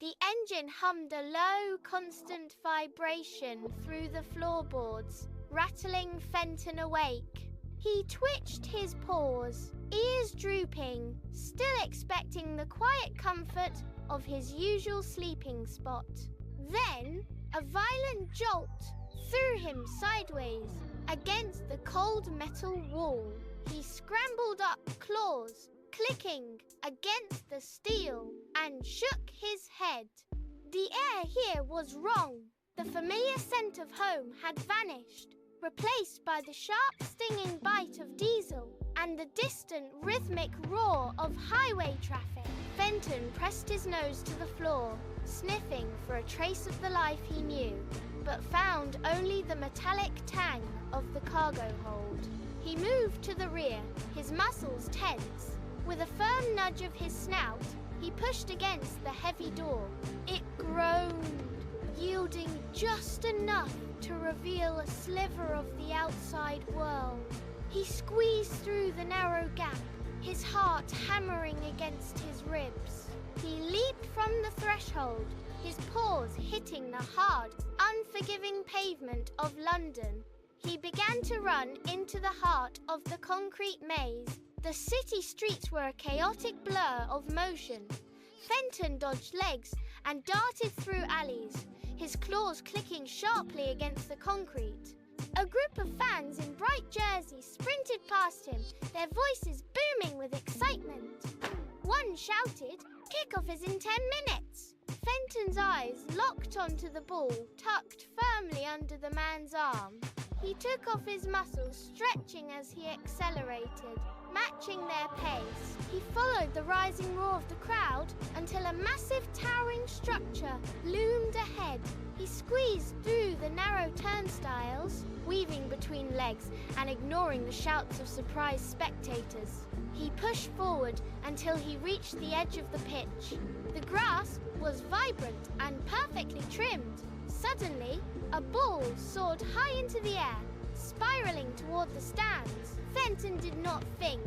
The engine hummed a low, constant vibration through the floorboards, rattling Fenton awake. He twitched his paws, ears drooping, still expecting the quiet comfort of his usual sleeping spot. Then, a violent jolt threw him sideways against the cold metal wall. He scrambled up, claws clicking against the steel, and shook his head. The air here was wrong. The familiar scent of home had vanished, replaced by the sharp, stinging bite of diesel and the distant, rhythmic roar of highway traffic. Fenton pressed his nose to the floor, sniffing for a trace of the life he knew, but found only the metallic tang of the cargo hold. He moved to the rear, his muscles tense. With a firm nudge of his snout, he pushed against the heavy door. It groaned, yielding just enough to reveal a sliver of the outside world. He squeezed through the narrow gap, his heart hammering against his ribs. He leaped from the threshold, his paws hitting the hard, unforgiving pavement of London. He began to run into the heart of the concrete maze. The city streets were a chaotic blur of motion. Fenton dodged legs and darted through alleys, his claws clicking sharply against the concrete. A group of fans in bright jerseys sprinted past him, their voices booming with excitement. One shouted, "Kickoff is in 10 minutes!" Fenton's eyes locked onto the ball tucked firmly under the man's arm. He took off his muscles, stretching as he accelerated, matching their pace. He followed the rising roar of the crowd until a massive towering structure loomed ahead. He squeezed through the narrow turnstiles, weaving between legs and ignoring the shouts of surprised spectators. He pushed forward until he reached the edge of the pitch. The grass was vibrant and perfectly trimmed. Suddenly, a ball soared high into the air, spiraling toward the stands. Fenton did not think.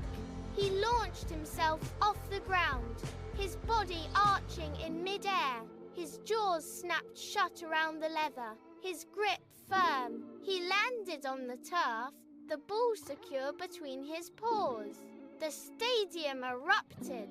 He launched himself off the ground, his body arching in mid-air. His jaws snapped shut around the leather, his grip firm. He landed on the turf, the ball secure between his paws. The stadium erupted.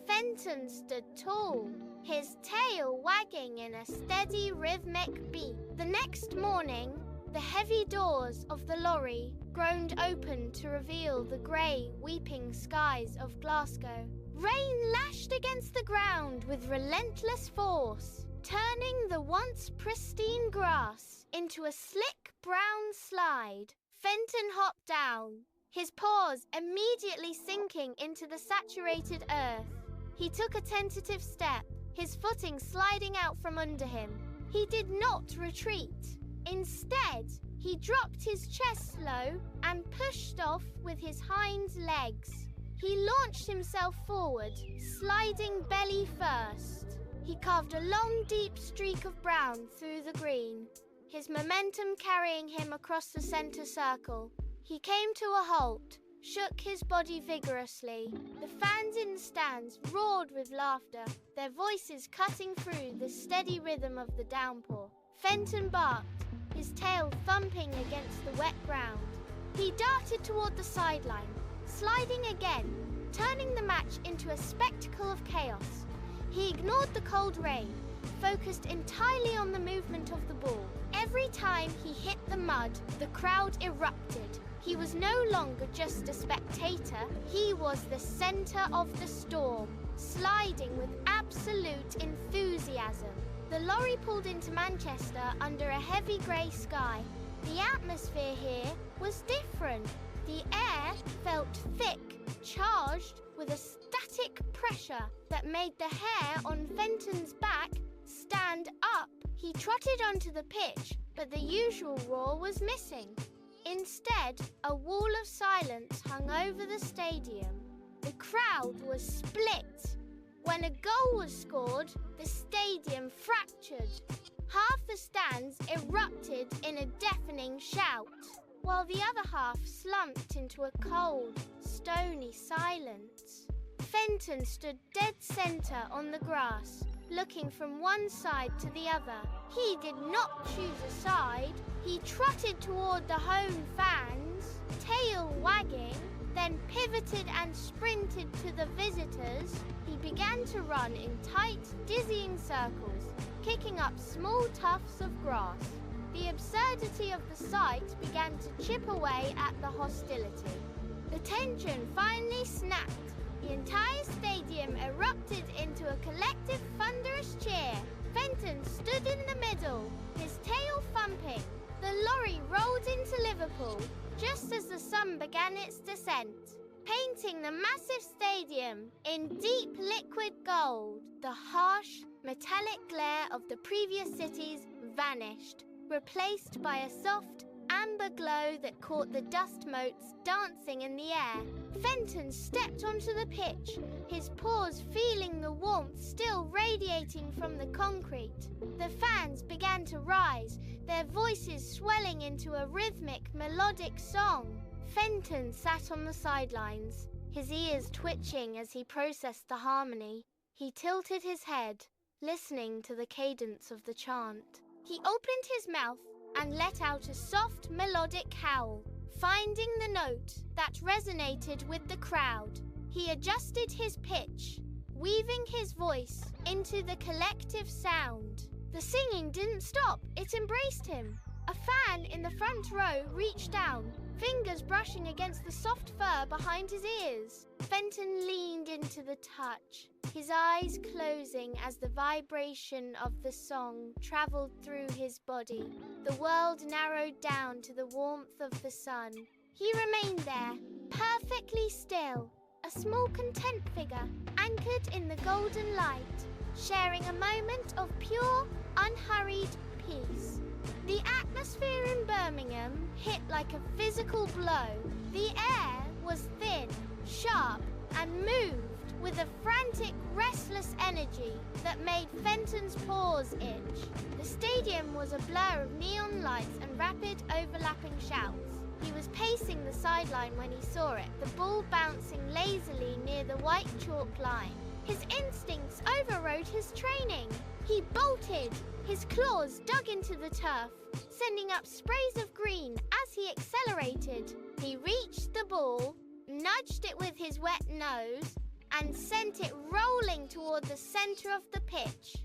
Fenton stood tall, his tail wagging in a steady, rhythmic beat. The next morning, the heavy doors of the lorry groaned open to reveal the grey, weeping skies of Glasgow. Rain lashed against the ground with relentless force, turning the once pristine grass into a slick brown slide. Fenton hopped down, his paws immediately sinking into the saturated earth. He took a tentative step, his footing sliding out from under him. He did not retreat. Instead, he dropped his chest low and pushed off with his hind legs. He launched himself forward, sliding belly first. He carved a long, deep streak of brown through the green, his momentum carrying him across the centre circle. He came to a halt, shook his body vigorously. The fans in the stands roared with laughter, their voices cutting through the steady rhythm of the downpour. Fenton barked, his tail thumping against the wet ground. He darted toward the sideline, sliding again, turning the match into a spectacle of chaos. He ignored the cold rain, focused entirely on the movement of the ball. Every time he hit the mud, the crowd erupted. He was no longer just a spectator, he was the centre of the storm, sliding with absolute enthusiasm. The lorry pulled into Manchester under a heavy grey sky. The atmosphere here was different. The air felt thick, charged with a static pressure that made the hair on Fenton's back stand up. He trotted onto the pitch, but the usual roar was missing. Instead, a wall of silence hung over the stadium. The crowd was split. When a goal was scored, the stadium fractured. Half the stands erupted in a deafening shout, while the other half slumped into a cold, stony silence. Fenton stood dead centre on the grass, looking from one side to the other. He did not choose a side. He trotted toward the home fans, tail wagging, then pivoted and sprinted to the visitors. He began to run in tight, dizzying circles, kicking up small tufts of grass. The absurdity of the sight began to chip away at the hostility. The tension finally snapped. The entire stadium erupted into a collective thunderous cheer. Fenton stood in the middle, his tail thumping. The lorry rolled into Liverpool just as the sun began its descent, painting the massive stadium in deep liquid gold. The harsh, metallic glare of the previous cities vanished, replaced by a soft, amber glow that caught the dust motes dancing in the air. Fenton stepped onto the pitch, his paws feeling the warmth still radiating from the concrete. The fans began to rise, their voices swelling into a rhythmic, melodic song. Fenton sat on the sidelines, his ears twitching as he processed the harmony. He tilted his head, listening to the cadence of the chant. He opened his mouth and let out a soft, melodic howl, finding the note that resonated with the crowd. He adjusted his pitch, weaving his voice into the collective sound. The singing didn't stop, it embraced him. A fan in the front row reached down, fingers brushing against the soft fur behind his ears. Fenton leaned into the touch, his eyes closing as the vibration of the song traveled through his body. The world narrowed down to the warmth of the sun. He remained there, perfectly still, a small content figure anchored in the golden light, sharing a moment of pure, unhurried peace. The atmosphere in Birmingham hit like a physical blow. The air was thin, sharp, and moved with a frantic, restless energy that made Fenton's paws itch. The stadium was a blur of neon lights and rapid, overlapping shouts. He was pacing the sideline when he saw it, the ball bouncing lazily near the white chalk line. His instincts overrode his training. He bolted. His claws dug into the turf, sending up sprays of green as he accelerated. He reached the ball, nudged it with his wet nose, and sent it rolling toward the center of the pitch.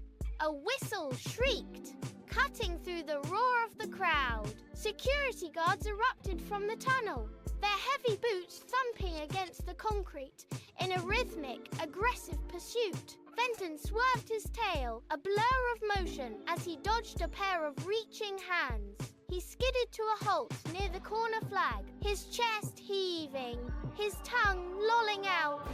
A whistle shrieked, cutting through the roar of the crowd. Security guards erupted from the tunnel, their heavy boots thumping against the concrete in a rhythmic, aggressive pursuit. Fenton swerved his tail, a blur of motion, as he dodged a pair of reaching hands. He skidded to a halt near the corner flag, his chest heaving, his tongue lolling out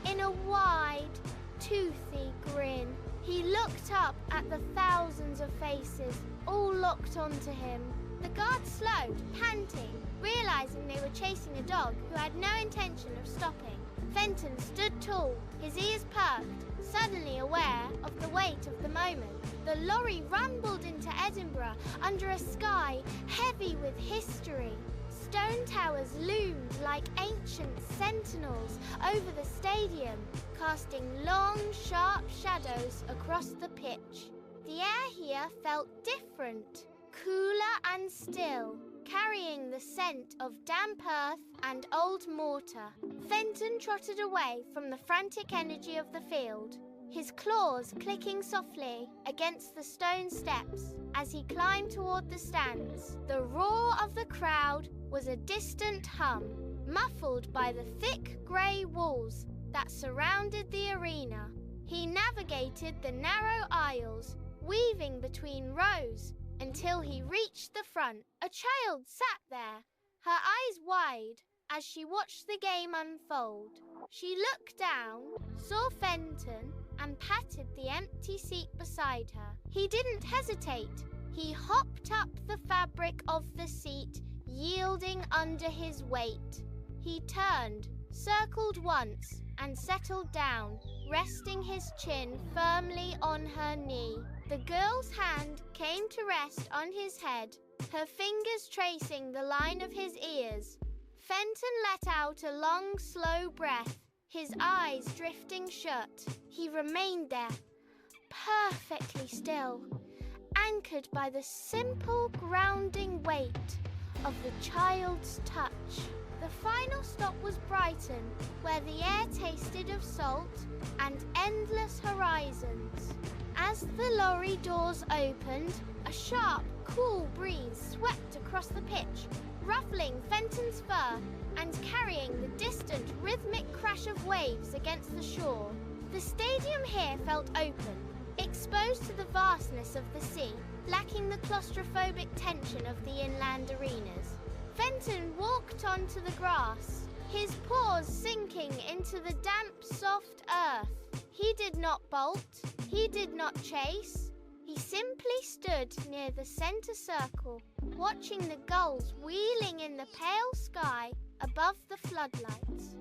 in a wide, toothy grin. He looked up at the thousands of faces, all locked onto him. The guards slowed, panting, realizing they were chasing a dog who had no intention of stopping. Fenton stood tall, his ears perked, suddenly aware of the weight of the moment. The lorry rumbled into Edinburgh under a sky heavy with history. Stone towers loomed like ancient sentinels over the stadium, casting long, sharp shadows across the pitch. The air here felt different, cooler and still, carrying the scent of damp earth and old mortar. Fenton trotted away from the frantic energy of the field, his claws clicking softly against the stone steps as he climbed toward the stands. The roar of the crowd was a distant hum, muffled by the thick grey walls that surrounded the arena. He navigated the narrow aisles, weaving between rows, until he reached the front. A child sat there, her eyes wide as she watched the game unfold. She looked down, saw Fenton, and patted the empty seat beside her. He didn't hesitate. He hopped up the fabric of the seat, yielding under his weight. He turned, circled once, and settled down, resting his chin firmly on her knee. The girl's hand came to rest on his head, her fingers tracing the line of his ears. Fenton let out a long, slow breath, his eyes drifting shut. He remained there, perfectly still, anchored by the simple grounding weight of the child's touch. The final stop was Brighton, where the air tasted of salt and endless horizons. As the lorry doors opened, a sharp, cool breeze swept across the pitch, ruffling Fenton's fur and carrying the distant, rhythmic crash of waves against the shore. The stadium here felt open, exposed to the vastness of the sea, lacking the claustrophobic tension of the inland arenas. Fenton walked onto the grass, his paws sinking into the damp, soft earth. He did not bolt, he did not chase. He simply stood near the center circle, watching the gulls wheeling in the pale sky above the floodlights.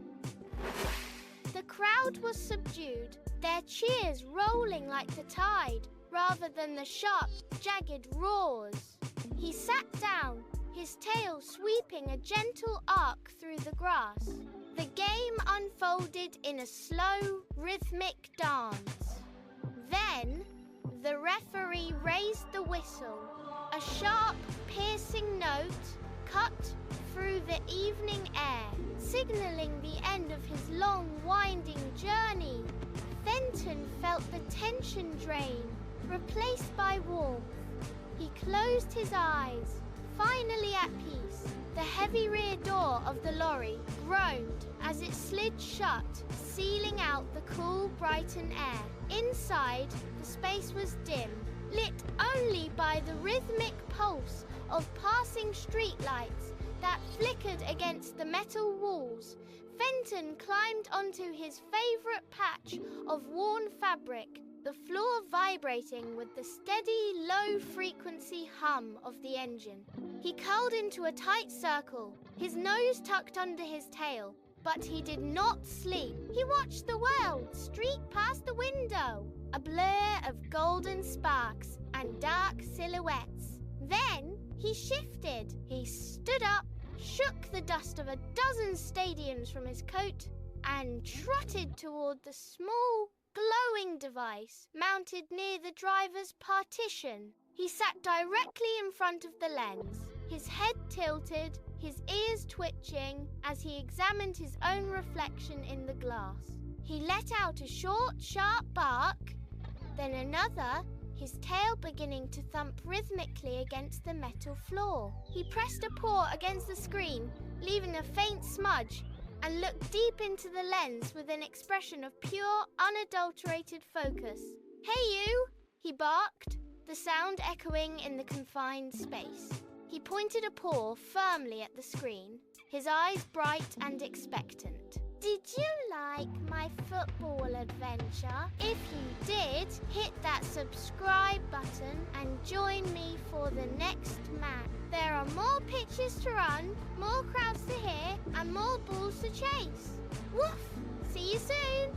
The crowd was subdued, their cheers rolling like the tide, rather than the sharp, jagged roars. He sat down, his tail sweeping a gentle arc through the grass. The game unfolded in a slow, rhythmic dance. Then, the referee raised the whistle. A sharp, piercing note cut through the evening air, signaling the end of his long, winding journey. Fenton felt the tension drain, replaced by warmth. He closed his eyes, finally at peace. The heavy rear door of the lorry groaned as it slid shut, sealing out the cool Brighton air. Inside, the space was dim, lit only by the rhythmic pulse of passing streetlights that flickered against the metal walls. Fenton climbed onto his favorite patch of worn fabric, the floor vibrating with the steady, low-frequency hum of the engine. He curled into a tight circle, his nose tucked under his tail, but he did not sleep. He watched the world streak past the window, a blur of golden sparks and dark silhouettes. Then he shifted. He stood up, shook the dust of a dozen stadiums from his coat, and trotted toward the small, glowing device mounted near the driver's partition. He sat directly in front of the lens, his head tilted, his ears twitching as he examined his own reflection in the glass. He let out a short, sharp bark, then another, his tail beginning to thump rhythmically against the metal floor. He pressed a paw against the screen, leaving a faint smudge, and looked deep into the lens with an expression of pure, unadulterated focus. "Hey you!" he barked, the sound echoing in the confined space. He pointed a paw firmly at the screen, his eyes bright and expectant. "Did you like my football adventure? If you did, hit that subscribe button and join me for the next match. There are more pitches to run, more crowds to hear, and more balls to chase. Woof! See you soon!"